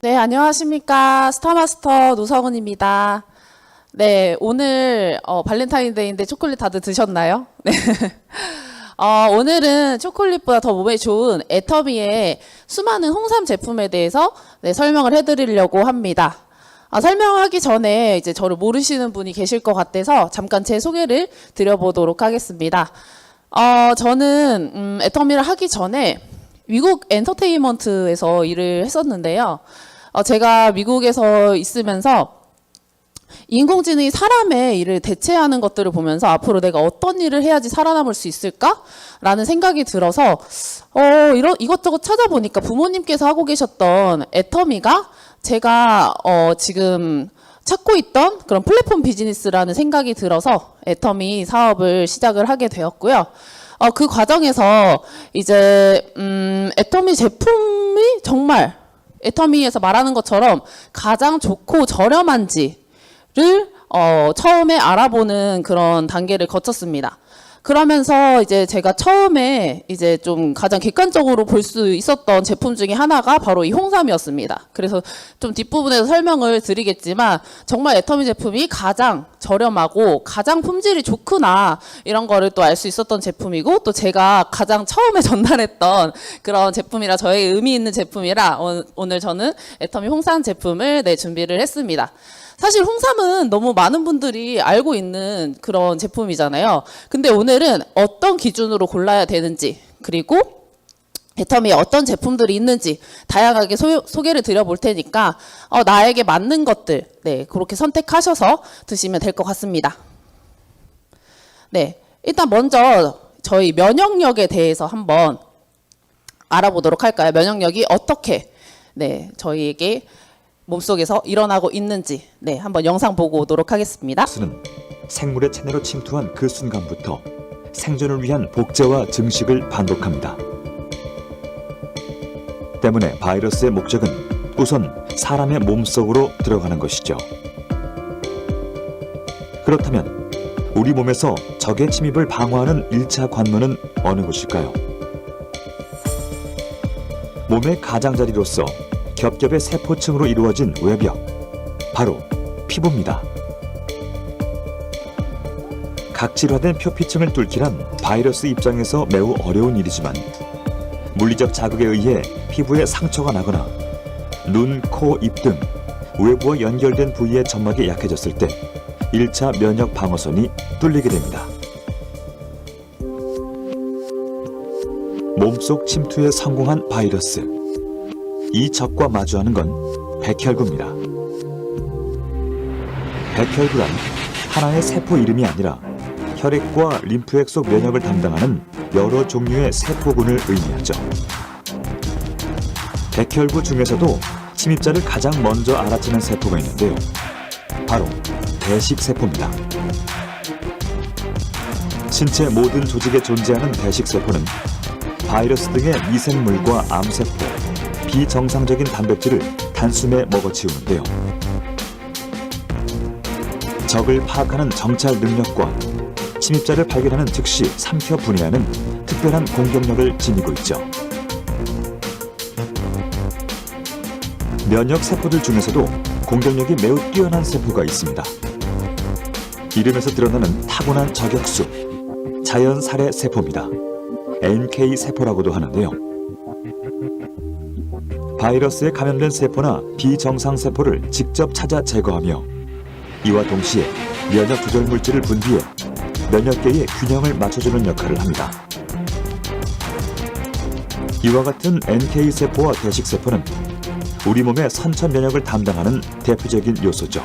네, 안녕하십니까. 스타마스터 노성은입니다. 네, 오늘 발렌타인데이인데 초콜릿 다들 드셨나요? 네. 오늘은 초콜릿보다 더 몸에 좋은 애터미의 수많은 홍삼 제품에 대해서 설명을 해드리려고 합니다. 설명하기 전에 이제 저를 모르시는 분이 계실 것 같아서 잠깐 제 소개를 드려보도록 하겠습니다. 저는 애터미를 하기 전에 미국 엔터테인먼트에서 일을 했었는데요. 제가 미국에서 있으면서 인공지능이 사람의 일을 대체하는 것들을 보면서 앞으로 내가 어떤 일을 해야지 살아남을 수 있을까라는 생각이 들어서 이것저것 찾아보니까 부모님께서 하고 계셨던 애터미가 제가 지금 찾고 있던 그런 플랫폼 비즈니스라는 생각이 들어서 애터미 사업을 시작을 하게 되었고요. 그 과정에서 이제 애터미 제품이 정말 애터미에서 말하는 것처럼 가장 좋고 저렴한지를 처음에 알아보는 그런 단계를 거쳤습니다. 그러면서 이제 제가 처음에 이제 좀 가장 객관적으로 볼 수 있었던 제품 중에 하나가 바로 이 홍삼이었습니다. 그래서 좀 뒷부분에서 설명을 드리겠지만 정말 애터미 제품이 가장 저렴하고 가장 품질이 좋구나 이런 거를 또 알 수 있었던 제품이고 또 제가 가장 처음에 전달했던 그런 제품이라 저에게 의미 있는 제품이라 오늘 저는 애터미 홍삼 제품을 준비를 했습니다. 사실 홍삼은 너무 많은 분들이 알고 있는 그런 제품이잖아요. 근데 오늘은 어떤 기준으로 골라야 되는지 그리고 애터미에 어떤 제품들이 있는지 다양하게 소개를 드려볼 테니까 나에게 맞는 것들 그렇게 선택하셔서 드시면 될 것 같습니다. 네, 일단 먼저 저희 면역력에 대해서 한번 알아보도록 할까요? 면역력이 어떻게 저희에게 몸속에서 일어나고 있는지 한번 영상 보고 오도록 하겠습니다. 바이러스는 생물의 체내로 침투한 그 순간부터 생존을 위한 복제와 증식을 반복합니다. 때문에 바이러스의 목적은 우선 사람의 몸속으로 들어가는 것이죠. 그렇다면 우리 몸에서 적의 침입을 방어하는 1차 관문은 어느 곳일까요? 몸의 가장자리로서 겹겹의 세포층으로 이루어진 외벽, 바로 피부입니다. 각질화된 표피층을 뚫기란 바이러스 입장에서 매우 어려운 일이지만 물리적 자극에 의해 피부에 상처가 나거나 눈, 코, 입 등 외부와 연결된 부위의 점막이 약해졌을 때 1차 면역 방어선이 뚫리게 됩니다. 몸속 침투에 성공한 바이러스. 이 적과 마주하는 건 백혈구입니다. 백혈구란 하나의 세포 이름이 아니라 혈액과 림프액 속 면역을 담당하는 여러 종류의 세포군을 의미하죠. 백혈구 중에서도 침입자를 가장 먼저 알아채는 세포가 있는데요. 바로 대식세포입니다. 신체 모든 조직에 존재하는 대식세포는 바이러스 등의 미생물과 암세포, 비정상적인 단백질을 단숨에 먹어치우는데요. 적을 파악하는 정찰 능력과 침입자를 발견하는 즉시 삼켜 분해하는 특별한 공격력을 지니고 있죠. 면역 세포들 중에서도 공격력이 매우 뛰어난 세포가 있습니다. 이름에서 드러나는 타고난 저격수, 자연 살해 세포입니다. NK 세포라고도 하는데요. 바이러스에 감염된 세포나 비정상 세포를 직접 찾아 제거하며 이와 동시에 면역 조절 물질을 분비해 면역계의 균형을 맞춰주는 역할을 합니다. 이와 같은 NK 세포와 대식 세포는 우리 몸의 선천 면역을 담당하는 대표적인 요소죠.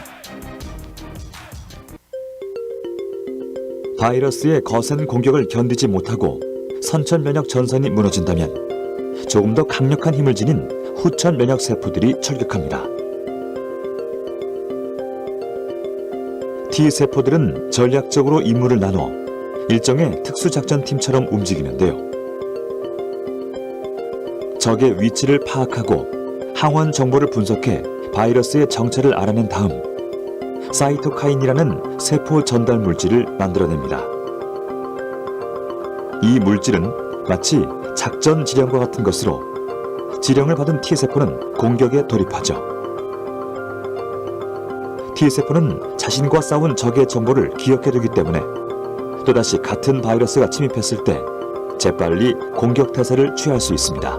바이러스의 거센 공격을 견디지 못하고 선천 면역 전선이 무너진다면 조금 더 강력한 힘을 지닌 후천 면역 세포들이 출격합니다. T세포들은 전략적으로 임무를 나눠 일종의 특수작전팀처럼 움직이는데요. 적의 위치를 파악하고 항원 정보를 분석해 바이러스의 정체를 알아낸 다음 사이토카인이라는 세포 전달 물질을 만들어냅니다. 이 물질은 마치 작전 지령과 같은 것으로 지령을 받은 T세포는 공격에 돌입하죠. T세포는 자신과 싸운 적의 정보를 기억해두기 때문에 또다시 같은 바이러스가 침입했을 때 재빨리 공격 태세를 취할 수 있습니다.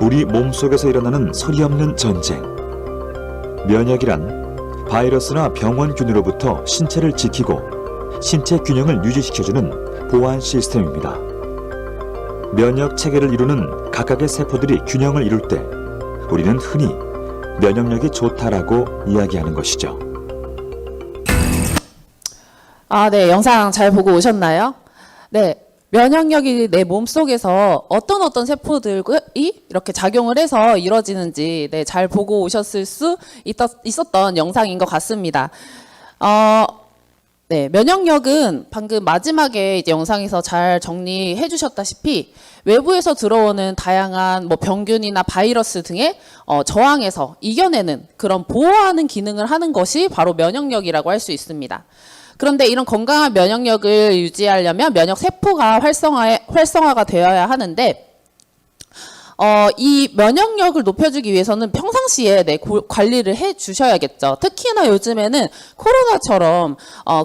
우리 몸속에서 일어나는 소리 없는 전쟁. 면역이란 바이러스나 병원균으로부터 신체를 지키고 신체 균형을 유지시켜주는 보안 시스템입니다. 면역 체계를 이루는 각각의 세포들이 균형을 이룰 때 우리는 흔히 면역력이 좋다라고 이야기하는 것이죠. 네, 영상 잘 보고 오셨나요? 네, 면역력이 내 몸속에서 어떤 세포들이 이렇게 작용을 해서 이루어지는지 네, 잘 보고 오셨을 수 있었던 영상인 것 같습니다. 네, 면역력은 방금 마지막에 이제 영상에서 잘 정리해 주셨다시피 외부에서 들어오는 다양한 뭐 병균이나 바이러스 등의 저항에서 이겨내는 그런 보호하는 기능을 하는 것이 바로 면역력이라고 할 수 있습니다. 그런데 이런 건강한 면역력을 유지하려면 면역 세포가 활성화가 되어야 하는데 이 면역력을 높여주기 위해서는 평상시에 관리를 해 주셔야겠죠. 특히나 요즘에는 코로나처럼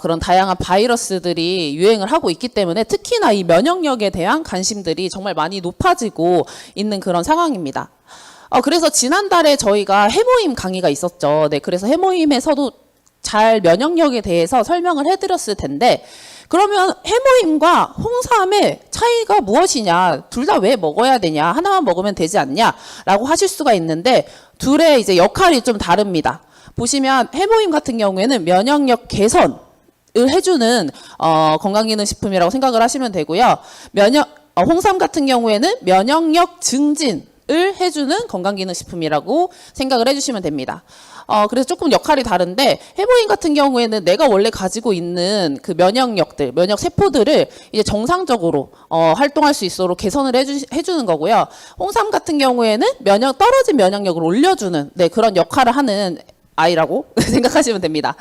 그런 다양한 바이러스들이 유행을 하고 있기 때문에 특히나 이 면역력에 대한 관심들이 정말 많이 높아지고 있는 그런 상황입니다. 그래서 지난달에 저희가 해모임 강의가 있었죠. 네, 그래서 해모임에서도 잘 면역력에 대해서 설명을 해드렸을 텐데 그러면 해모임과 홍삼의 차이가 무엇이냐, 둘 다 왜 먹어야 되냐, 하나만 먹으면 되지 않냐 라고 하실 수가 있는데 둘의 이제 역할이 좀 다릅니다. 보시면 해모임 같은 경우에는 면역력 개선을 해주는 건강기능식품이라고 생각을 하시면 되고요. 홍삼 같은 경우에는 면역력 증진을 해주는 건강기능식품이라고 생각을 해주시면 됩니다. 그래서 조금 역할이 다른데 해모임 같은 경우에는 내가 원래 가지고 있는 그 면역력들, 면역 세포들을 이제 정상적으로 활동할 수 있도록 개선을 해주는 거고요. 홍삼 같은 경우에는 떨어진 면역력을 올려주는 그런 역할을 하는 아이라고 생각하시면 됩니다.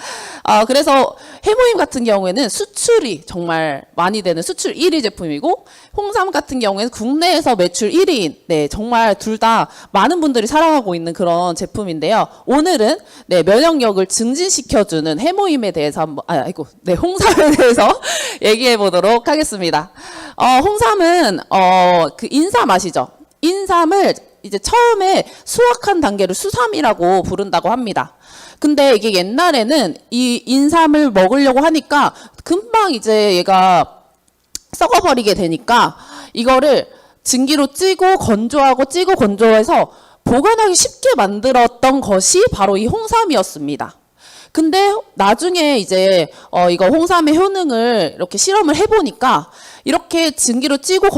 그래서 해모임 같은 경우에는 수출이 정말 많이 되는 수출 1위 제품이고 홍삼 같은 경우에는 국내에서 매출 1위인 정말 둘 다 많은 분들이 사랑하고 있는 그런 제품인데요. 오늘은 면역력을 증진시켜주는 해모임에 대해서 홍삼에 대해서 얘기해 보도록 하겠습니다. 홍삼은 그 인삼 아시죠? 인삼을 이제 처음에 수확한 단계를 수삼이라고 부른다고 합니다. 근데 이게 옛날에는 이 인삼을 먹으려고 하니까 금방 이제 얘가 썩어버리게 되니까 이거를 증기로 찌고 건조해서 보관하기 쉽게 만들었던 것이 바로 이 홍삼이었습니다. 근데 나중에 이제 이거 홍삼의 효능을 이렇게 실험을 해보니까 이렇게 증기로 찌고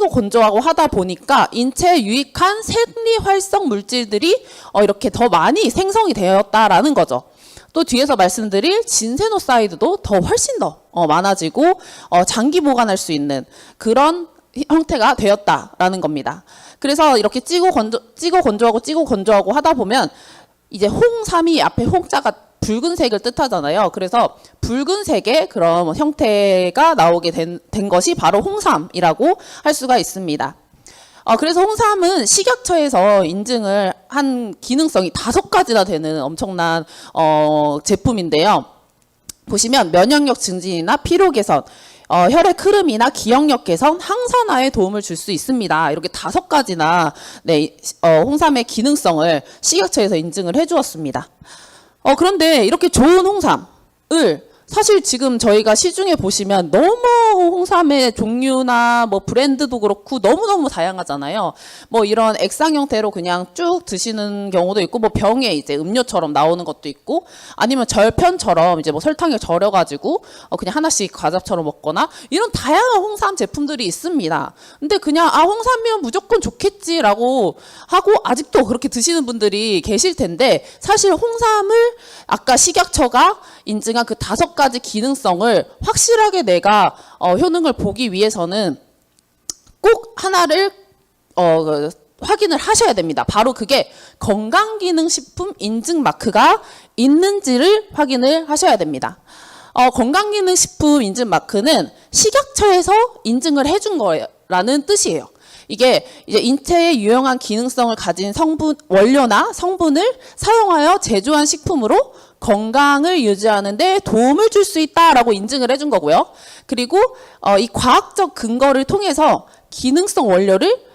건조하고 하다 보니까 인체에 유익한 생리 활성 물질들이 이렇게 더 많이 생성이 되었다라는 거죠. 또 뒤에서 말씀드릴 진세노사이드도 훨씬 더 많아지고 장기 보관할 수 있는 그런 형태가 되었다라는 겁니다. 그래서 이렇게 찌고 건조하고 하다 보면 이제 홍삼이 앞에 홍자가 붉은색을 뜻하잖아요. 그래서 붉은색의 그런 형태가 나오게 된 것이 바로 홍삼이라고 할 수가 있습니다. 그래서 홍삼은 식약처에서 인증을 한 기능성이 5가지나 되는 엄청난 제품인데요. 보시면 면역력 증진이나 피로 개선, 혈액 흐름이나 기억력 개선, 항산화에 도움을 줄 수 있습니다. 이렇게 5가지나 홍삼의 기능성을 식약처에서 인증을 해주었습니다. 그런데 이렇게 좋은 홍삼을 사실 지금 저희가 시중에 보시면 너무 홍삼의 종류나 뭐 브랜드도 그렇고 너무너무 다양하잖아요. 뭐 이런 액상 형태로 그냥 쭉 드시는 경우도 있고 뭐 병에 이제 음료처럼 나오는 것도 있고 아니면 절편처럼 이제 뭐 설탕에 절여가지고 그냥 하나씩 과자처럼 먹거나 이런 다양한 홍삼 제품들이 있습니다. 근데 그냥 홍삼이면 무조건 좋겠지라고 하고 아직도 그렇게 드시는 분들이 계실 텐데 사실 홍삼을 아까 식약처가 인증한 그 5가지 기능성을 확실하게 내가 효능을 보기 위해서는 꼭 하나를 확인을 하셔야 됩니다. 바로 그게 건강기능식품 인증 마크가 있는지를 확인을 하셔야 됩니다. 건강기능식품 인증 마크는 식약처에서 인증을 해준 거라는 뜻이에요. 이게 이제 인체에 유용한 기능성을 가진 성분, 원료나 성분을 사용하여 제조한 식품으로 건강을 유지하는 데 도움을 줄 수 있다라고 인증을 해준 거고요. 그리고 이 과학적 근거를 통해서 기능성 원료를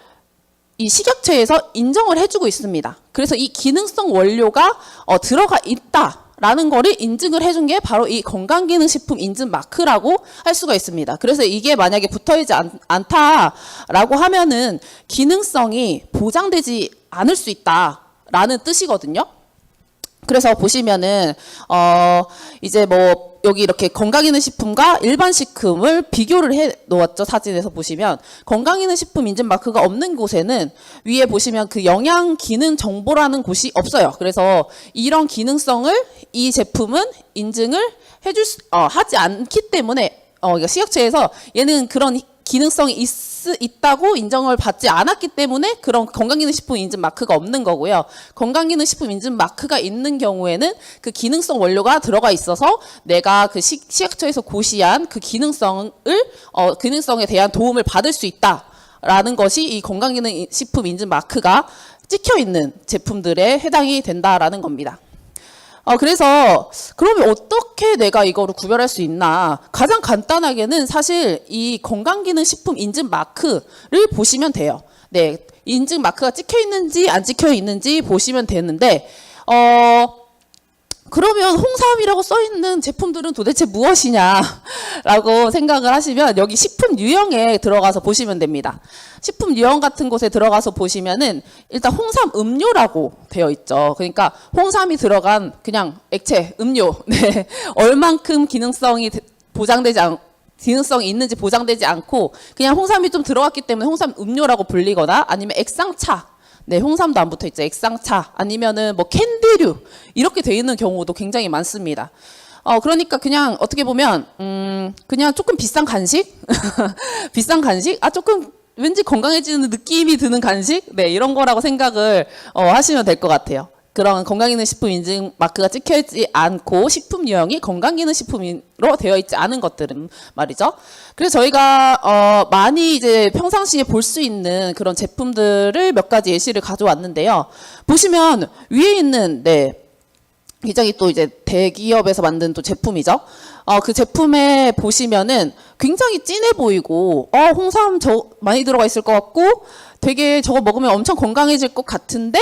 이 식약처에서 인정을 해주고 있습니다. 그래서 이 기능성 원료가 들어가 있다라는 거를 인증을 해준 게 바로 이 건강기능식품 인증 마크라고 할 수가 있습니다. 그래서 이게 만약에 붙어있지 않다라고 하면은 기능성이 보장되지 않을 수 있다라는 뜻이거든요. 그래서 보시면은 이제 뭐 여기 이렇게 건강기능식품과 일반 식품을 비교를 해 놓았죠. 사진에서 보시면 건강기능식품 인증 마크가 없는 곳에는 위에 보시면 그 영양 기능 정보라는 곳이 없어요. 그래서 이런 기능성을 이 제품은 인증을 하지 않기 때문에 그러니까 식약처에서 얘는 그런 기능성이 있다고 인정을 받지 않았기 때문에 그런 건강기능식품 인증 마크가 없는 거고요. 건강기능식품 인증 마크가 있는 경우에는 그 기능성 원료가 들어가 있어서 내가 그 식약처에서 고시한 그 기능성에 대한 도움을 받을 수 있다라는 것이 이 건강기능식품 인증 마크가 찍혀 있는 제품들에 해당이 된다라는 겁니다. 그래서 그러면 어떻게 내가 이거를 구별할 수 있나? 가장 간단하게는 사실 이 건강기능식품 인증 마크를 보시면 돼요. 네, 인증 마크가 찍혀 있는지 안 찍혀 있는지 보시면 되는데 그러면 홍삼이라고 써 있는 제품들은 도대체 무엇이냐라고 생각을 하시면 여기 식품 유형에 들어가서 보시면 됩니다. 식품 유형 같은 곳에 들어가서 보시면은 일단 홍삼 음료라고 되어 있죠. 그러니까 홍삼이 들어간 그냥 액체 음료, 네, 얼만큼 기능성이 있는지 보장되지 않고 그냥 홍삼이 좀 들어갔기 때문에 홍삼 음료라고 불리거나 아니면 액상차. 네, 홍삼도 안 붙어 있죠. 액상차 아니면은 뭐 캔디류 이렇게 돼 있는 경우도 굉장히 많습니다. 그러니까 그냥 어떻게 보면 그냥 조금 비싼 간식, 비싼 간식, 조금 왠지 건강해지는 느낌이 드는 간식, 네, 이런 거라고 생각을 하시면 될 것 같아요. 그런 건강기능식품 인증 마크가 찍혀있지 않고 식품 유형이 건강기능식품으로 되어 있지 않은 것들은 말이죠. 그래서 저희가 많이 이제 평상시에 볼 수 있는 그런 제품들을 몇 가지 예시를 가져왔는데요. 보시면 위에 있는 굉장히 또 이제 대기업에서 만든 또 제품이죠. 그 제품에 보시면은 굉장히 진해 보이고 홍삼 많이 들어가 있을 것 같고 되게 저거 먹으면 엄청 건강해질 것 같은데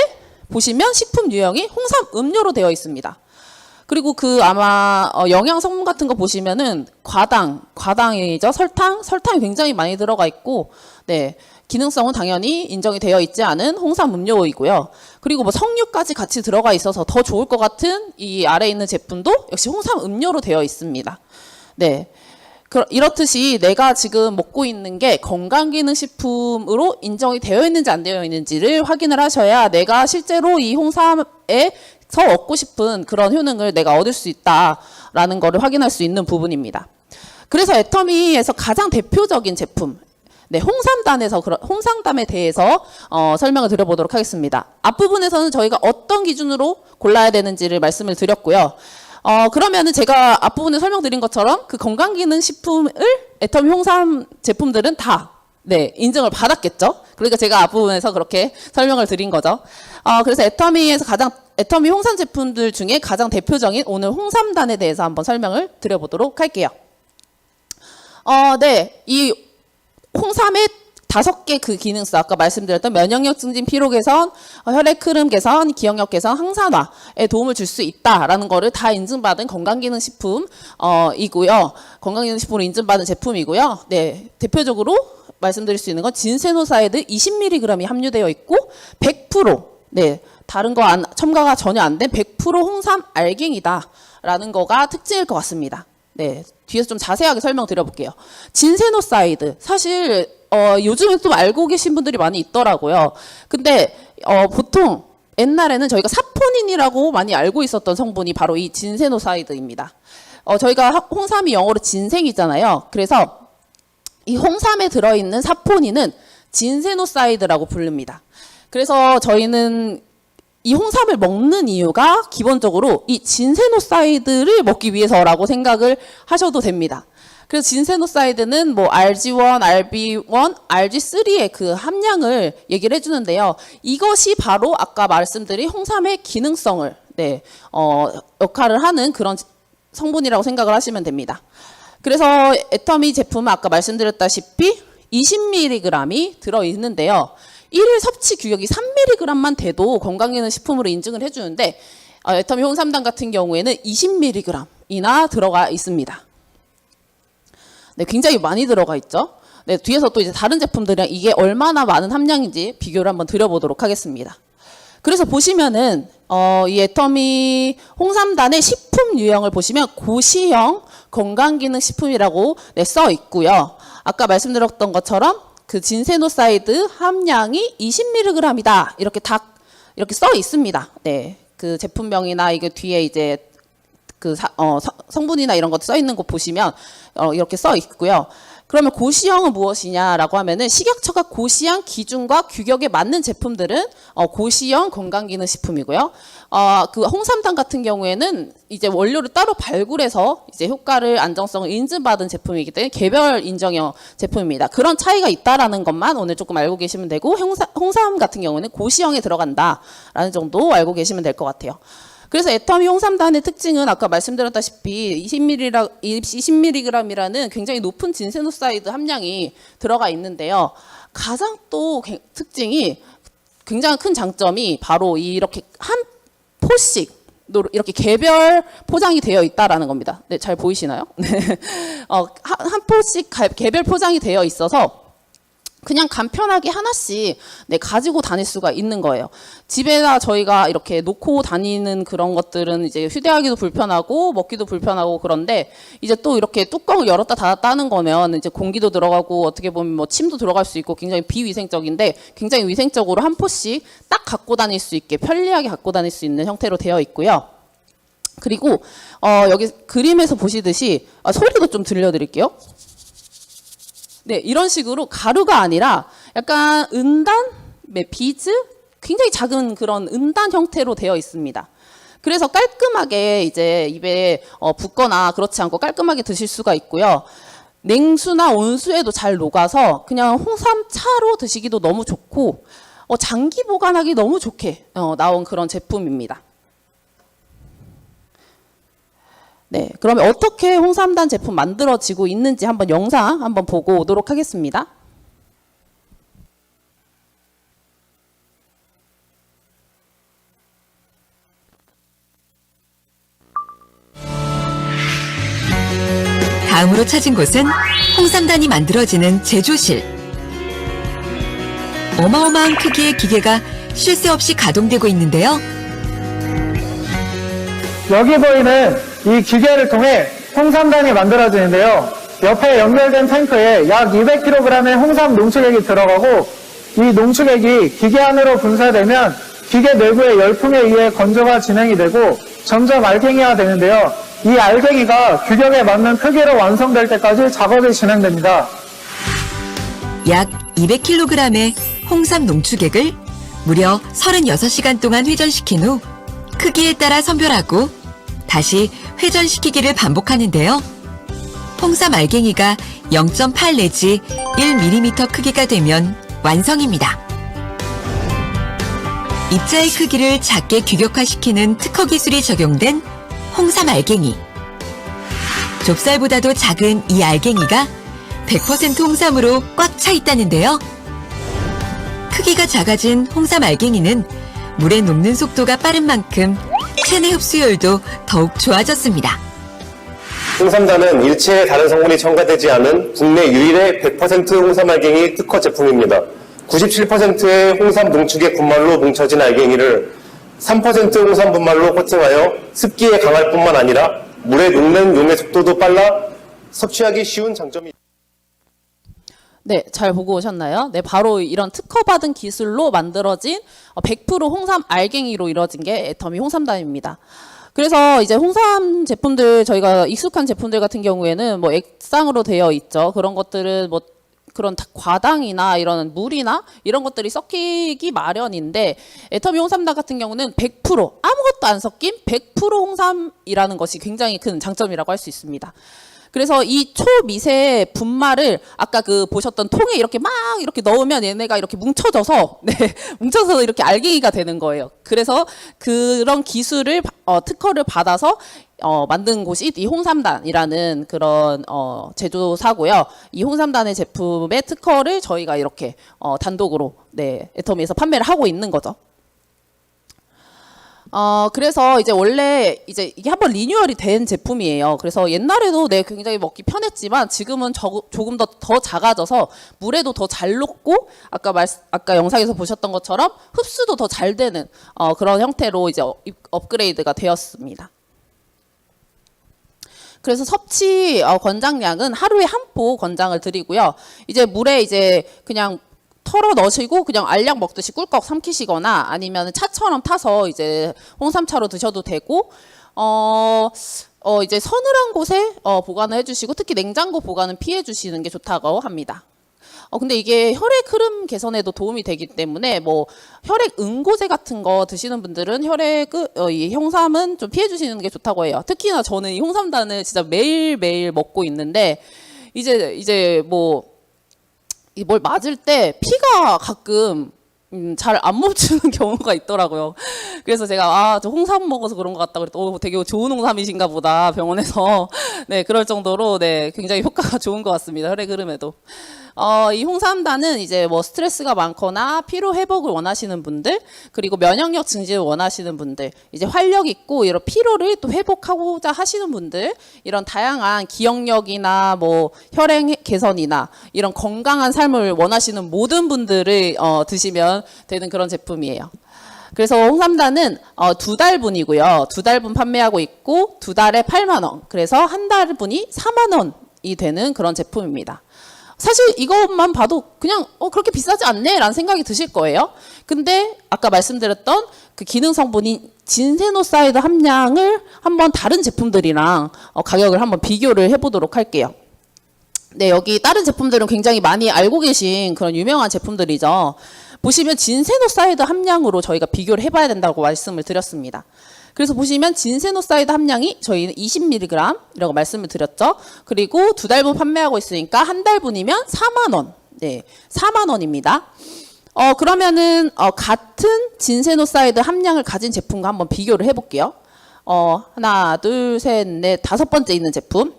보시면 식품 유형이 홍삼 음료로 되어 있습니다. 그리고 그 아마 영양 성분 같은 거 보시면은 과당이죠. 설탕이 굉장히 많이 들어가 있고, 네, 기능성은 당연히 인정이 되어 있지 않은 홍삼 음료이고요. 그리고 뭐 석류까지 같이 들어가 있어서 더 좋을 것 같은 이 아래에 있는 제품도 역시 홍삼 음료로 되어 있습니다. 네. 이렇듯이 내가 지금 먹고 있는 게 건강기능식품으로 인정이 되어 있는지 안 되어 있는지를 확인을 하셔야 내가 실제로 이 홍삼에서 얻고 싶은 그런 효능을 내가 얻을 수 있다라는 거를 확인할 수 있는 부분입니다. 그래서 애터미에서 가장 대표적인 제품, 네, 홍삼담에 대해서 설명을 드려보도록 하겠습니다. 앞부분에서는 저희가 어떤 기준으로 골라야 되는지를 말씀을 드렸고요. 그러면은 제가 앞부분에 설명드린 것처럼 그 건강기능식품을 애터미 홍삼 제품들은 다, 네, 인증을 받았겠죠? 그러니까 제가 앞부분에서 그렇게 설명을 드린 거죠. 그래서 애터미 홍삼 제품들 중에 가장 대표적인 오늘 홍삼단에 대해서 한번 설명을 드려보도록 할게요. 네, 이 홍삼의 5개 그 기능성, 아까 말씀드렸던 면역력 증진, 피로 개선, 혈액 흐름 개선, 기억력 개선, 항산화에 도움을 줄 수 있다라는 거를 다 인증받은 건강기능식품 이고요. 건강기능식품으로 인증받은 제품이고요. 네, 대표적으로 말씀드릴 수 있는 건 진세노사이드 20mg이 함유되어 있고 100% 네, 다른 거 첨가가 전혀 안 된 100% 홍삼 알갱이다라는 거가 특징일 것 같습니다. 네, 뒤에서 좀 자세하게 설명드려볼게요. 진세노사이드 사실 요즘에 또 알고 계신 분들이 많이 있더라고요. 근데 보통 옛날에는 저희가 사포닌이라고 많이 알고 있었던 성분이 바로 이 진세노사이드입니다. 저희가 홍삼이 영어로 진생이잖아요. 그래서 이 홍삼에 들어있는 사포닌은 진세노사이드라고 부릅니다. 그래서 저희는 이 홍삼을 먹는 이유가 기본적으로 이 진세노사이드를 먹기 위해서라고 생각을 하셔도 됩니다. 그래서 진세노사이드는 뭐 RG1, RB1, RG3의 그 함량을 얘기를 해주는데요. 이것이 바로 아까 말씀드린 홍삼의 기능성을 역할을 하는 그런 성분이라고 생각을 하시면 됩니다. 그래서 애터미 제품은 아까 말씀드렸다시피 20mg이 들어있는데요. 1일 섭취 규격이 3mg만 돼도 건강기능식품으로 인증을 해주는데 애터미 홍삼당 같은 경우에는 20mg이나 들어가 있습니다. 네, 굉장히 많이 들어가 있죠. 네, 뒤에서 또 이제 다른 제품들이랑 이게 얼마나 많은 함량인지 비교를 한번 드려보도록 하겠습니다. 그래서 보시면은 이 애터미 홍삼단의 식품 유형을 보시면 고시형 건강기능식품이라고 써 있고요. 아까 말씀드렸던 것처럼 그 진세노사이드 함량이 20mg이다 이렇게 이렇게 써 있습니다. 네, 그 제품명이나 이게 뒤에 이제 그 성분이나 이런 것도 써 있는 거 보시면 이렇게 써 있고요. 그러면 고시형은 무엇이냐라고 하면은 식약처가 고시한 기준과 규격에 맞는 제품들은 고시형 건강기능식품이고요. 그 홍삼당 같은 경우에는 이제 원료를 따로 발굴해서 이제 효과를 안정성을 인증받은 제품이기 때문에 개별 인정형 제품입니다. 그런 차이가 있다라는 것만 오늘 조금 알고 계시면 되고 홍삼 같은 경우는 고시형에 들어간다라는 정도 알고 계시면 될 것 같아요. 그래서 애터미 홍삼단의 특징은 아까 말씀드렸다시피 20mg이라는 굉장히 높은 진세노사이드 함량이 들어가 있는데요. 가장 또 특징이 굉장히 큰 장점이 바로 이렇게 한 포씩 이렇게 개별 포장이 되어 있다라는 겁니다. 네, 잘 보이시나요? 네. 한 포씩 개별 포장이 되어 있어서 그냥 간편하게 하나씩 가지고 다닐 수가 있는 거예요. 집에다 저희가 이렇게 놓고 다니는 그런 것들은 이제 휴대하기도 불편하고 먹기도 불편하고 그런데 이제 또 이렇게 뚜껑을 열었다 닫았다 하는 거면 이제 공기도 들어가고 어떻게 보면 뭐 침도 들어갈 수 있고 굉장히 비위생적인데 굉장히 위생적으로 한 포씩 딱 갖고 다닐 수 있게 편리하게 갖고 다닐 수 있는 형태로 되어 있고요. 그리고 여기 그림에서 보시듯이 소리도 좀 들려드릴게요. 네, 이런 식으로 가루가 아니라 약간 은단, 비즈? 굉장히 작은 그런 은단 형태로 되어 있습니다. 그래서 깔끔하게 이제 입에 붓거나 그렇지 않고 깔끔하게 드실 수가 있고요. 냉수나 온수에도 잘 녹아서 그냥 홍삼차로 드시기도 너무 좋고 장기 보관하기 너무 좋게 나온 그런 제품입니다. 네, 그러면 어떻게 홍삼단 제품 만들어지고 있는지 한번 영상 한번 보고 오도록 하겠습니다. 다음으로 찾은 곳은 홍삼단이 만들어지는 제조실. 어마어마한 크기의 기계가 쉴 새 없이 가동되고 있는데요. 여기 보이는 이 기계를 통해 홍삼단이 만들어지는데요. 옆에 연결된 탱크에 약 200kg의 홍삼 농축액이 들어가고 이 농축액이 기계 안으로 분사되면 기계 내부의 열풍에 의해 건조가 진행이 되고 점점 알갱이화 되는데요. 이 알갱이가 규격에 맞는 크기로 완성될 때까지 작업이 진행됩니다. 약 200kg의 홍삼 농축액을 무려 36시간 동안 회전시킨 후 크기에 따라 선별하고 다시 회전시키기를 반복하는데요. 홍삼 알갱이가 0.8 내지 1mm 크기가 되면 완성입니다. 입자의 크기를 작게 규격화시키는 특허 기술이 적용된 홍삼 알갱이. 좁쌀보다도 작은 이 알갱이가 100% 홍삼으로 꽉 차 있다는데요. 크기가 작아진 홍삼 알갱이는 물에 녹는 속도가 빠른 만큼 체내 흡수율도 더욱 좋아졌습니다. 홍삼단은 일체의 다른 성분이 첨가되지 않은 국내 유일의 100% 홍삼 알갱이 특허 제품입니다. 97%의 홍삼 농축액 분말로 뭉쳐진 알갱이를 3% 홍삼 분말로 코팅하여 습기에 강할 뿐만 아니라 물에 녹는 용의 속도도 빨라 섭취하기 쉬운 장점이 있습니다. 네, 잘 보고 오셨나요? 네, 바로 이런 특허받은 기술로 만들어진 100% 홍삼 알갱이로 이루어진 게 애터미 홍삼단입니다. 그래서 이제 홍삼 제품들 저희가 익숙한 제품들 같은 경우에는 뭐 액상으로 되어 있죠. 그런 것들은 뭐 그런 과당이나 이런 물이나 이런 것들이 섞이기 마련인데 애터미 홍삼단 같은 경우는 100% 아무것도 안 섞인 100% 홍삼이라는 것이 굉장히 큰 장점이라고 할 수 있습니다. 그래서 이 초미세 분말을 아까 그 보셨던 통에 이렇게 막 이렇게 넣으면 얘네가 이렇게 뭉쳐져서 네, 뭉쳐서 이렇게 알갱이가 되는 거예요. 그래서 그런 기술을 특허를 받아서 만든 곳이 이 홍삼단이라는 그런 제조사고요. 이 홍삼단의 제품의 특허를 저희가 이렇게 단독으로 네, 애터미에서 판매를 하고 있는 거죠. 그래서 이제 원래 이제 이게 한번 리뉴얼이 된 제품이에요. 그래서 옛날에도 네, 굉장히 먹기 편했지만 지금은 조금 더 작아져서 물에도 더 잘 녹고 아까 영상에서 보셨던 것처럼 흡수도 더 잘 되는 그런 형태로 이제 업그레이드가 되었습니다. 그래서 섭취 권장량은 하루에 한 포 권장을 드리고요. 이제 물에 이제 그냥 털어 넣으시고 그냥 알약 먹듯이 꿀꺽 삼키시거나 아니면 차처럼 타서 이제 홍삼차로 드셔도 되고 이제 서늘한 곳에 보관을 해주시고 특히 냉장고 보관은 피해 주시는 게 좋다고 합니다. 근데 이게 혈액 흐름 개선에도 도움이 되기 때문에 뭐 혈액 응고제 같은 거 드시는 분들은 이 홍삼은 좀 피해 주시는 게 좋다고 해요. 특히나 저는 이 홍삼단을 진짜 매일매일 먹고 있는데 이제 뭐 뭘 맞을 때 피가 가끔 잘 안 멈추는 경우가 있더라고요. 그래서 제가 저 홍삼 먹어서 그런 것 같다 그랬더니 되게 좋은 홍삼이신가 보다 병원에서 네 그럴 정도로 네 굉장히 효과가 좋은 것 같습니다. 혈액 흐름에도. 이 홍삼단은 이제 뭐 스트레스가 많거나 피로 회복을 원하시는 분들 그리고 면역력 증진을 원하시는 분들 이제 활력 있고 이런 피로를 또 회복하고자 하시는 분들 이런 다양한 기억력이나 뭐 혈액 개선이나 이런 건강한 삶을 원하시는 모든 분들을 드시면 되는 그런 제품이에요. 그래서 홍삼단은 2달분이고요. 2달분 판매하고 있고 2달에 8만 원. 그래서 한 달분이 4만 원이 되는 그런 제품입니다. 사실 이것만 봐도 그냥 그렇게 비싸지 않네 라는 생각이 드실 거예요. 근데 아까 말씀드렸던 그 기능 성분인 진세노사이드 함량을 한번 다른 제품들이랑 가격을 한번 비교를 해보도록 할게요. 네, 여기 다른 제품들은 굉장히 많이 알고 계신 그런 유명한 제품들이죠. 보시면 진세노사이드 함량으로 저희가 비교를 해봐야 된다고 말씀을 드렸습니다. 그래서 보시면 진세노사이드 함량이 저희는 20mg이라고 말씀을 드렸죠. 그리고 2달분 판매하고 있으니까 한 달분이면 4만 원. 네, 4만 원입니다. 그러면은 같은 진세노사이드 함량을 가진 제품과 한번 비교를 해볼게요. 하나, 둘, 셋, 넷, 5번째 있는 제품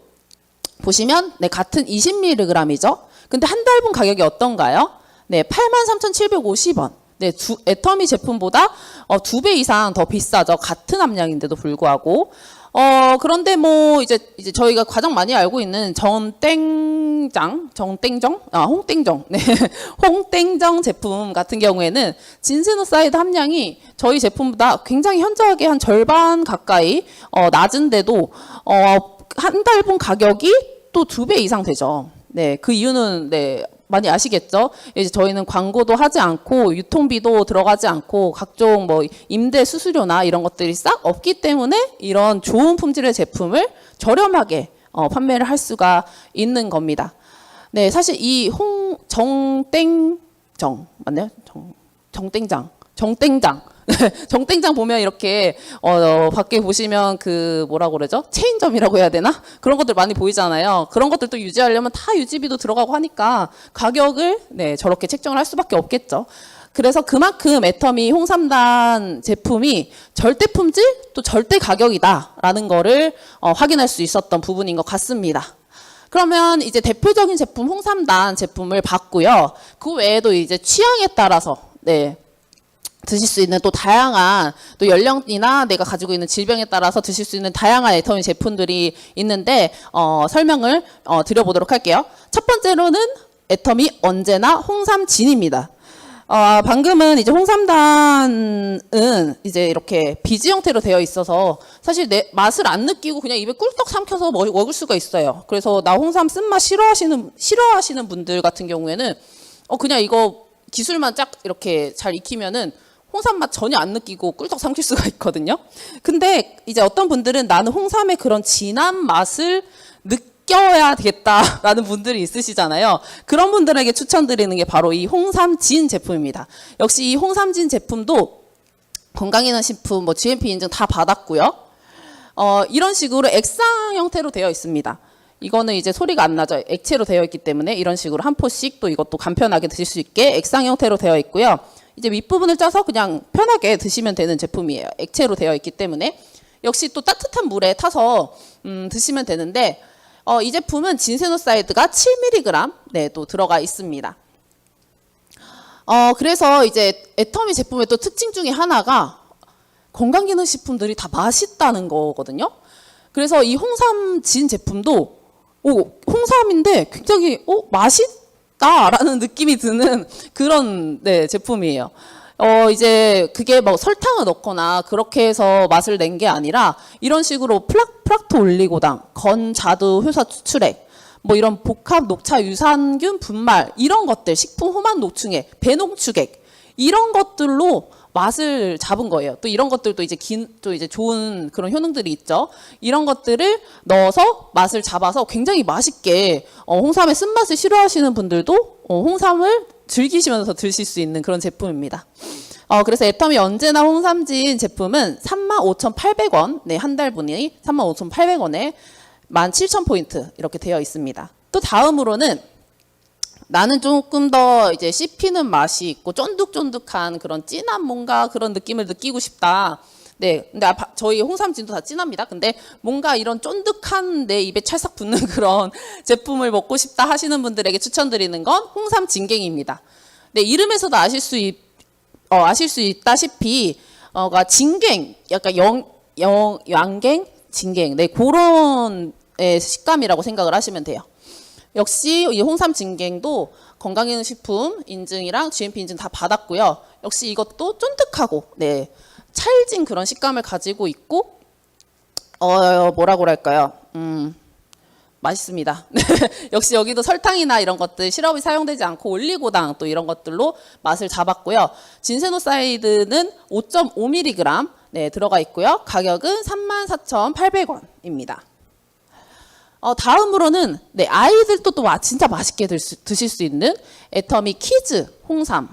보시면 네, 같은 20mg이죠. 근데 한 달분 가격이 어떤가요? 네, 83,750원. 네, 애터미 제품보다 2배 이상 더 비싸죠. 같은 함량인데도 불구하고. 그런데 뭐 이제 저희가 가장 많이 알고 있는 홍땡정, 네, 홍땡정 제품 같은 경우에는 진세노사이드 함량이 저희 제품보다 굉장히 현저하게 한 절반 가까이 낮은데도 한 달분 가격이 또 2배 이상 되죠. 네, 그 이유는 네. 많이 아시겠죠? 이제 저희는 광고도 하지 않고 유통비도 들어가지 않고 각종 뭐 임대 수수료나 이런 것들이 싹 없기 때문에 이런 좋은 품질의 제품을 저렴하게 판매를 할 수가 있는 겁니다. 네, 사실 이 정땡정 맞나요? 정땡장 정땡장 보면 이렇게 밖에 보시면 그 뭐라고 그러죠? 체인점이라고 해야 되나? 그런 것들 많이 보이잖아요. 그런 것들도 유지하려면 다 유지비도 들어가고 하니까 가격을 네, 저렇게 책정을 할 수밖에 없겠죠. 그래서 그만큼 애터미 홍삼단 제품이 절대 품질 또 절대 가격이다라는 거를 확인할 수 있었던 부분인 것 같습니다. 그러면 이제 대표적인 제품 홍삼단 제품을 봤고요. 그 외에도 이제 취향에 따라서 네. 드실 수 있는 또 다양한 또 연령이나 내가 가지고 있는 질병에 따라서 드실 수 있는 다양한 애터미 제품들이 있는데 설명을 드려보도록 할게요. 첫 번째로는 애터미 언제나 홍삼진입니다. 방금은 이제 홍삼단은 이제 이렇게 비즈 형태로 되어 있어서 사실 맛을 안 느끼고 그냥 입에 꿀떡 삼켜서 먹을 수가 있어요. 그래서 나 홍삼 쓴맛 싫어하시는 분들 같은 경우에는 그냥 이거 기술만 쫙 이렇게 잘 익히면은 홍삼 맛 전혀 안 느끼고 꿀떡 삼킬 수가 있거든요. 근데 이제 어떤 분들은 나는 홍삼의 그런 진한 맛을 느껴야 되겠다라는 분들이 있으시잖아요. 그런 분들에게 추천드리는 게 바로 이 홍삼진 제품입니다. 역시 이 홍삼진 제품도 건강기능식품 뭐 GMP 인증 다 받았고요. 이런 식으로 액상 형태로 되어 있습니다. 이거는 이제 소리가 안 나죠. 액체로 되어 있기 때문에 이런 식으로 한 포씩 또 이것도 간편하게 드실 수 있게 액상 형태로 되어 있고요. 이제 윗부분을 짜서 그냥 편하게 드시면 되는 제품이에요. 액체로 되어 있기 때문에. 역시 또 따뜻한 물에 타서 드시면 되는데 이 제품은 진세노사이드가 7mg 네, 또 들어가 있습니다. 그래서 이제 애터미 제품의 또 특징 중에 하나가 건강기능식품들이 다 맛있다는 거거든요. 그래서 이 홍삼 진 제품도 홍삼인데 굉장히 맛있다라는 느낌이 드는 그런 네, 제품이에요. 이제 그게 뭐 설탕을 넣거나 그렇게 해서 맛을 낸 게 아니라 이런 식으로 플락토 올리고당, 건자두 효소 추출액, 뭐 이런 복합 녹차 유산균 분말 이런 것들, 식품 호만 노충액, 배농축액 이런 것들로 맛을 잡은 거예요. 또 이런 것들도 이제 또 이제 좋은 그런 효능들이 있죠. 이런 것들을 넣어서 맛을 잡아서 굉장히 맛있게 홍삼의 쓴맛을 싫어하시는 분들도 홍삼을 즐기시면서 드실 수 있는 그런 제품입니다. 그래서 애터미 언제나 홍삼진 제품은 35,800원, 네, 한 달분이 35,800원에 17,000포인트 이렇게 되어 있습니다. 또 다음으로는 나는 조금 더 이제 씹히는 맛이 있고 쫀득쫀득한 그런 진한 뭔가 그런 느낌을 느끼고 싶다. 네, 근데 저희 홍삼진도 다 진합니다. 근데 뭔가 이런 쫀득한 내 입에 찰싹 붙는 그런 제품을 먹고 싶다 하시는 분들에게 추천드리는 건 홍삼 진갱입니다. 네, 이름에서도 아실 수 있다시피 진갱, 약간 양갱, 진갱, 네, 그런 식감이라고 생각을 하시면 돼요. 역시 이 홍삼 진갱도 건강기능식품 인증이랑 GMP 인증 다 받았고요. 역시 이것도 쫀득하고 네, 찰진 그런 식감을 가지고 있고 뭐라고 그럴까요? 맛있습니다. 역시 여기도 설탕이나 이런 것들 시럽이 사용되지 않고 올리고당 또 이런 것들로 맛을 잡았고요. 진세노사이드는 5.5mg 네, 들어가 있고요. 가격은 34,800원입니다. 다음으로는 네, 아이들도 또 진짜 맛있게 드실 수 있는 애터미 키즈 홍삼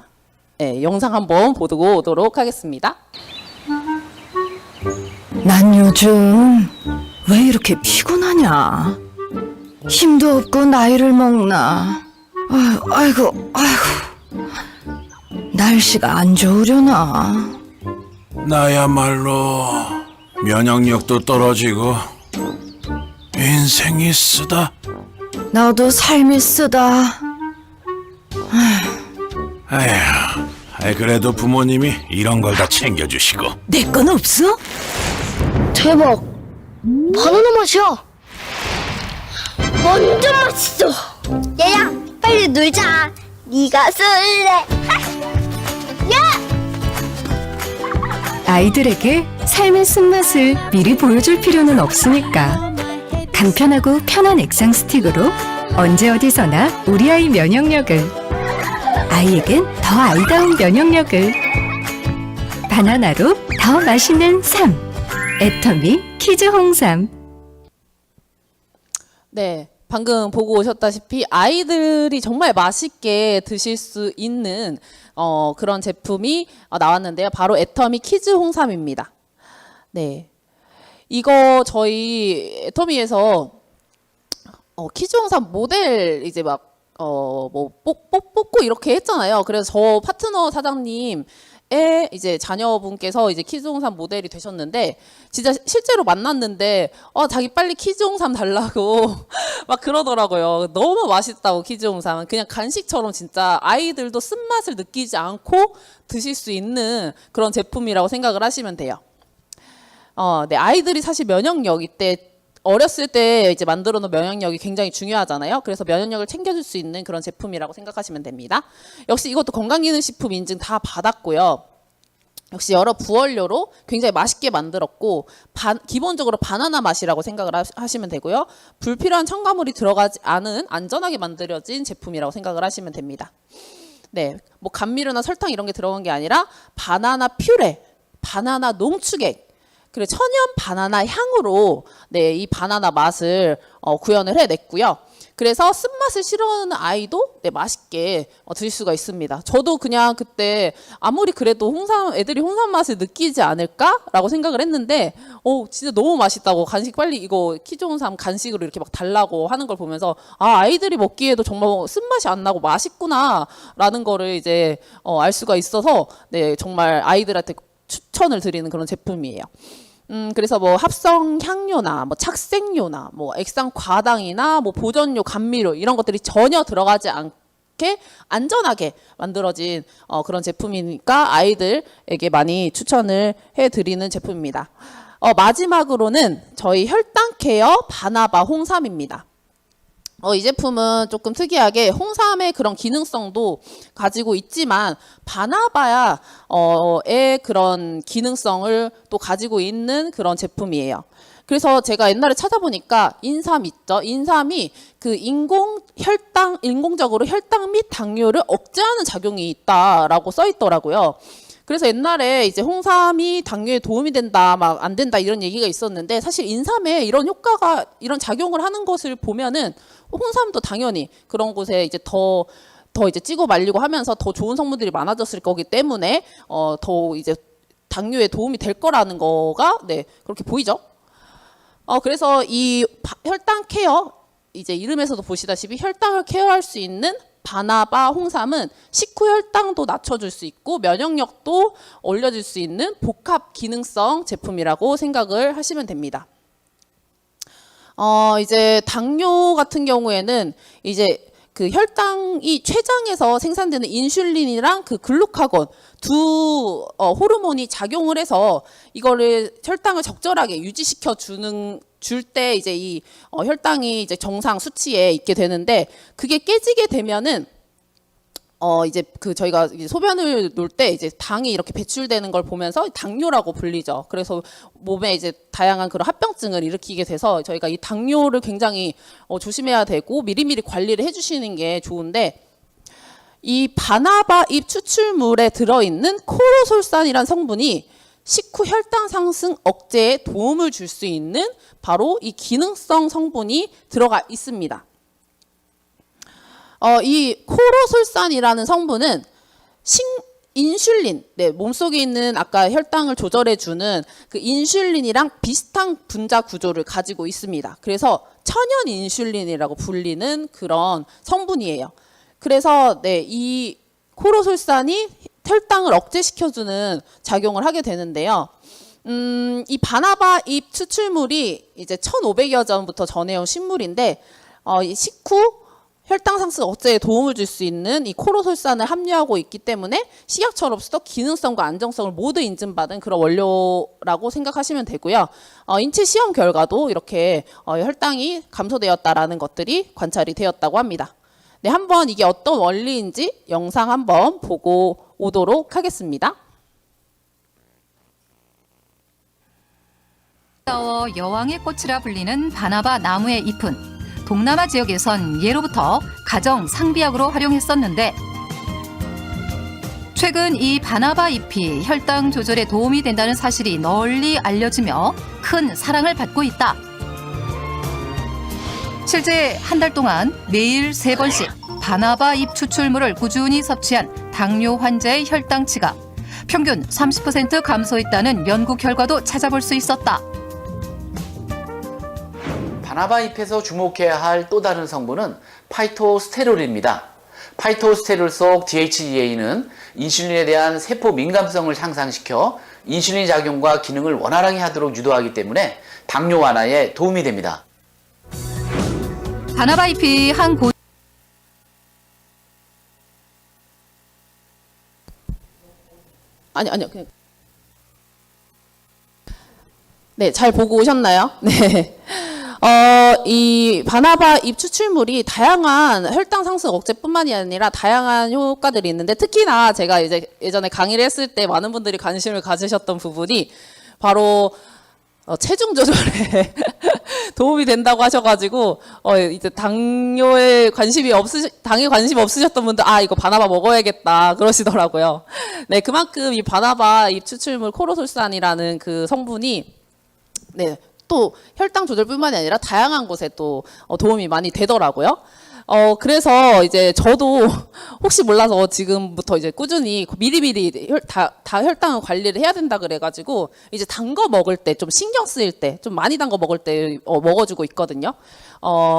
네, 영상 한번 보고 오도록 하겠습니다. 난 요즘 왜 이렇게 피곤하냐? 힘도 없고 나이를 먹나? 아이고. 날씨가 안 좋으려나? 나야말로 면역력도 떨어지고 인생이 쓰다. 나도 삶이 쓰다. 아휴, 그래도 부모님이 이런 걸 다 챙겨주시고. 내 건 없어? 대박! 바나나 맛이야! 완전 맛있어! 얘야, 빨리 놀자! 네가 쓸래! 야! 아이들에게 삶의 쓴맛을 미리 보여줄 필요는 없으니까 간편하고 편한 액상 스틱으로 언제 어디서나 우리 아이 면역력을, 아이에겐 더 아이다운 면역력을, 바나나로 더 맛있는 삶, 애터미 키즈 홍삼. 네, 방금 보고 오셨다시피 아이들이 정말 맛있게 드실 수 있는 그런 제품이 나왔는데요. 바로 애터미 키즈 홍삼입니다. 네, 이거 저희 애터미에서 키즈 홍삼 모델 이제 막 뭐 뽑고 이렇게 했잖아요. 그래서 저 파트너 사장님의 이제 자녀분께서 이제 키즈 홍삼 모델이 되셨는데 진짜 실제로 만났는데 자기 빨리 키즈 홍삼 달라고 막 그러더라고요. 너무 맛있다고 키즈 홍삼은 그냥 간식처럼 진짜 아이들도 쓴맛을 느끼지 않고 드실 수 있는 그런 제품이라고 생각을 하시면 돼요. 네, 아이들이 사실 면역력 이때 어렸을 때 이제 만들어 놓은 면역력이 굉장히 중요하잖아요. 그래서 면역력을 챙겨줄 수 있는 그런 제품이라고 생각하시면 됩니다. 역시 이것도 건강기능식품 인증 다 받았고요. 역시 여러 부원료로 굉장히 맛있게 만들었고 기본적으로 바나나 맛이라고 생각을 하시면 되고요. 불필요한 첨가물이 들어가지 않은 안전하게 만들어진 제품이라고 생각을 하시면 됩니다. 네, 뭐 감미료나 설탕 이런 게 들어간 게 아니라 바나나 퓨레, 바나나 농축액, 그리고 천연 바나나 향으로 네, 이 바나나 맛을 구현을 해냈고요. 그래서 쓴맛을 싫어하는 아이도 네, 맛있게 드실 수가 있습니다. 저도 그냥 그때 아무리 그래도 애들이 홍삼 맛을 느끼지 않을까라고 생각을 했는데, 진짜 너무 맛있다고 간식 빨리 이거 키조홍삼 간식으로 이렇게 막 달라고 하는 걸 보면서 아이들이 먹기에도 정말 쓴맛이 안 나고 맛있구나라는 거를 이제 알 수가 있어서 네, 정말 아이들한테 추천을 드리는 그런 제품이에요. 그래서 뭐 합성 향료나 뭐 착색료나 뭐 액상 과당이나 뭐 보존료, 감미료 이런 것들이 전혀 들어가지 않게 안전하게 만들어진 그런 제품이니까 아이들에게 많이 추천을 해드리는 제품입니다. 마지막으로는 저희 혈당 케어 바나바 홍삼입니다. 이 제품은 조금 특이하게 홍삼의 그런 기능성도 가지고 있지만 바나바야의 그런 기능성을 또 가지고 있는 그런 제품이에요. 그래서 제가 옛날에 찾아보니까 인삼 있죠? 인삼이 그 인공적으로 혈당 및 당뇨를 억제하는 작용이 있다라고 써 있더라고요. 그래서 옛날에 이제 홍삼이 당뇨에 도움이 된다, 막 안 된다 이런 얘기가 있었는데 사실 인삼에 이런 효과가 이런 작용을 하는 것을 보면은 홍삼도 당연히 그런 곳에 이제 더 이제 찌고 말리고 하면서 더 좋은 성분들이 많아졌을 거기 때문에 더 이제 당뇨에 도움이 될 거라는 거가 네, 그렇게 보이죠. 그래서 이 혈당 케어 이제 이름에서도 보시다시피 혈당을 케어할 수 있는 바나바 홍삼은 식후 혈당도 낮춰줄 수 있고 면역력도 올려줄 수 있는 복합 기능성 제품이라고 생각을 하시면 됩니다. 이제 당뇨 같은 경우에는 이제 그 혈당이 뇌장에서 생산되는 인슐린이랑 그 글루카곤 두 호르몬이 작용을 해서 이거를 혈당을 적절하게 유지시켜 줄 때 이제 이 혈당이 이제 정상 수치에 있게 되는데 그게 깨지게 되면은 이제 그 저희가 이제 소변을 놓을 때 이제 당이 이렇게 배출되는 걸 보면서 당뇨라고 불리죠. 그래서 몸에 이제 다양한 그런 합병증을 일으키게 돼서 저희가 이 당뇨를 굉장히 조심해야 되고 미리미리 관리를 해주시는 게 좋은데 이 바나바 잎 추출물에 들어있는 코로솔산이라는 성분이 식후 혈당 상승 억제에 도움을 줄 수 있는 바로 이 기능성 성분이 들어가 있습니다. 이 코로솔산이라는 성분은 인슐린, 네, 몸속에 있는 아까 혈당을 조절해주는 그 인슐린이랑 비슷한 분자 구조를 가지고 있습니다. 그래서 천연 인슐린이라고 불리는 그런 성분이에요. 그래서 네, 이 코로솔산이 혈당을 억제시켜주는 작용을 하게 되는데요. 이 바나바 잎 추출물이 이제 1500여 전부터 전해온 식물인데 이 식후 혈당 상승 억제에 도움을 줄 수 있는 이 코로솔산을 함유하고 있기 때문에 식약처로부터 기능성과 안정성을 모두 인증받은 그런 원료라고 생각하시면 되고요. 인체 시험 결과도 이렇게 혈당이 감소되었다라는 것들이 관찰이 되었다고 합니다. 네, 한번 이게 어떤 원리인지 영상 한번 보고 오도록 하겠습니다. 여왕의 꽃이라 불리는 바나바 나무의 잎은 동남아 지역에선 예로부터 가정 상비약으로 활용했었는데 최근 이 바나바 잎이 혈당 조절에 도움이 된다는 사실이 널리 알려지며 큰 사랑을 받고 있다. 실제 한 달 동안 매일 3번씩 바나바 잎 추출물을 꾸준히 섭취한 당뇨 환자의 혈당치가 평균 30% 감소했다는 연구 결과도 찾아볼 수 있었다. 바나바 잎에서 주목해야 할 또 다른 성분은 파이토스테롤입니다. 파이토스테롤 속 DHEA는 인슐린에 대한 세포 민감성을 향상시켜 인슐린 작용과 기능을 원활하게 하도록 유도하기 때문에 당뇨 완화에 도움이 됩니다. 바나바 잎이 한 고 아니요. 그냥 네, 잘 보고 오셨나요? 네. 이 바나바 잎 추출물이 다양한 혈당 상승 억제뿐만이 아니라 다양한 효과들이 있는데 특히나 제가 이제 예전에 강의를 했을 때 많은 분들이 관심을 가지셨던 부분이 바로 체중 조절에 도움이 된다고 하셔가지고 이제 당에 관심 없으셨던 분들 이거 바나바 먹어야겠다 그러시더라고요. 네, 그만큼 이 바나바 잎 추출물 코로솔산이라는 그 성분이 네, 또 혈당 조절뿐만이 아니라 다양한 것에 또 도움이 많이 되더라고요. 그래서 이제 저도 혹시 몰라서 지금부터 이제 꾸준히 미리미리 혈당 관리를 해야 된다 그래가지고 이제 단 거 먹을 때 좀 신경 쓰일 때 좀 많이 단 거 먹을 때 먹어주고 있거든요.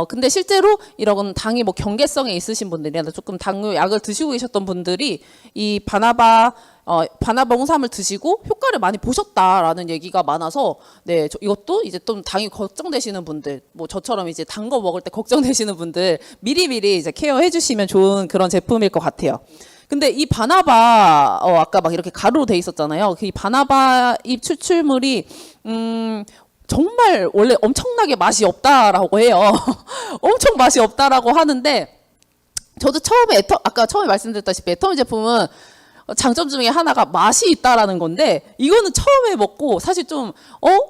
근데 실제로 이런 당이 뭐 경계성에 있으신 분들이나 조금 당뇨 약을 드시고 계셨던 분들이 이 바나바 홍삼을 드시고 효과를 많이 보셨다라는 얘기가 많아서 네, 이것도 이제 좀 당이 걱정되시는 분들, 뭐 저처럼 이제 단 거 먹을 때 걱정되시는 분들 미리미리 이제 케어해 주시면 좋은 그런 제품일 것 같아요. 근데 이 바나바 아까 막 이렇게 가루로 돼 있었잖아요. 이 바나바 잎 추출물이 정말 원래 엄청나게 맛이 없다라고 해요. 엄청 맛이 없다라고 하는데 저도 아까 처음에 말씀드렸다시피 애터미 제품은 장점 중에 하나가 맛이 있다라는 건데 이거는 처음에 먹고 사실 좀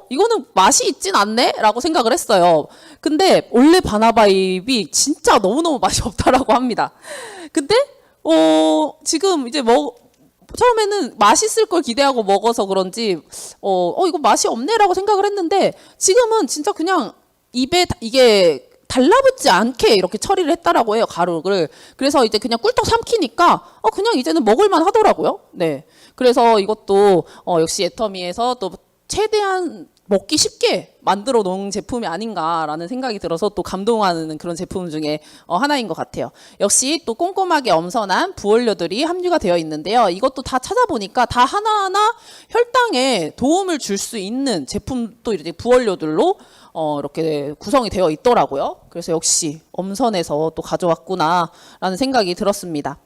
이거는 맛이 있진 않네? 라고 생각을 했어요. 근데 원래 바나바 잎이 진짜 너무너무 맛이 없다라고 합니다. 근데 지금 이제 처음에는 맛있을 걸 기대하고 먹어서 그런지 이거 맛이 없네라고 생각을 했는데 지금은 진짜 그냥 입에 이게 달라붙지 않게 이렇게 처리를 했다라고 해요, 가루를. 그래서 이제 그냥 꿀떡 삼키니까 그냥 이제는 먹을만 하더라고요. 네. 그래서 이것도 역시 애터미에서 또 최대한 먹기 쉽게 만들어 놓은 제품이 아닌가라는 생각이 들어서 또 감동하는 그런 제품 중에 하나인 것 같아요. 역시 또 꼼꼼하게 엄선한 부원료들이 함유가 되어 있는데요. 이것도 다 찾아보니까 다 하나하나 혈당에 도움을 줄 수 있는 제품도 이렇게 부원료들로 이렇게 구성이 되어 있더라고요. 그래서 역시 엄선해서 또 가져왔구나라는 생각이 들었습니다.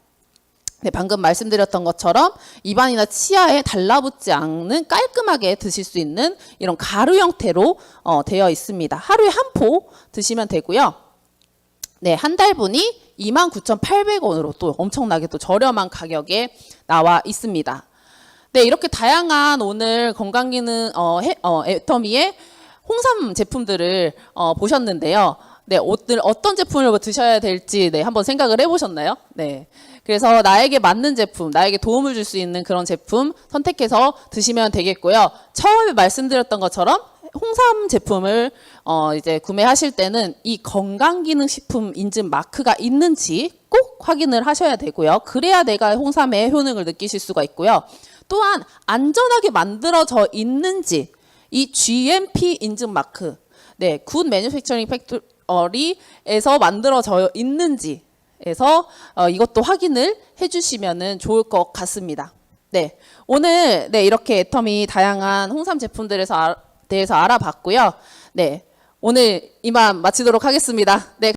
네, 방금 말씀드렸던 것처럼 입안이나 치아에 달라붙지 않는 깔끔하게 드실 수 있는 이런 가루 형태로 되어 있습니다. 하루에 한 포 드시면 되고요. 네, 한 달분이 29,800원으로 또 엄청나게 또 저렴한 가격에 나와 있습니다. 네, 이렇게 다양한 오늘 건강기능 애터미의 홍삼 제품들을 보셨는데요. 네, 오늘 어떤 제품을 드셔야 될지 한번 생각을 해보셨나요? 네. 그래서 나에게 맞는 제품, 나에게 도움을 줄 수 있는 그런 제품 선택해서 드시면 되겠고요. 처음에 말씀드렸던 것처럼 홍삼 제품을 이제 구매하실 때는 이 건강기능식품 인증 마크가 있는지 꼭 확인을 하셔야 되고요. 그래야 내가 홍삼의 효능을 느끼실 수가 있고요. 또한 안전하게 만들어져 있는지 이 GMP 인증 마크, 네, 굿 매뉴팩처링 팩토리에서 만들어져 있는지 에서 이것도 확인을 해주시면 좋을 것 같습니다. 네, 오늘 이렇게 애터미 다양한 홍삼 제품들에 대해서 알아봤고요. 네, 오늘 이만 마치도록 하겠습니다. 네.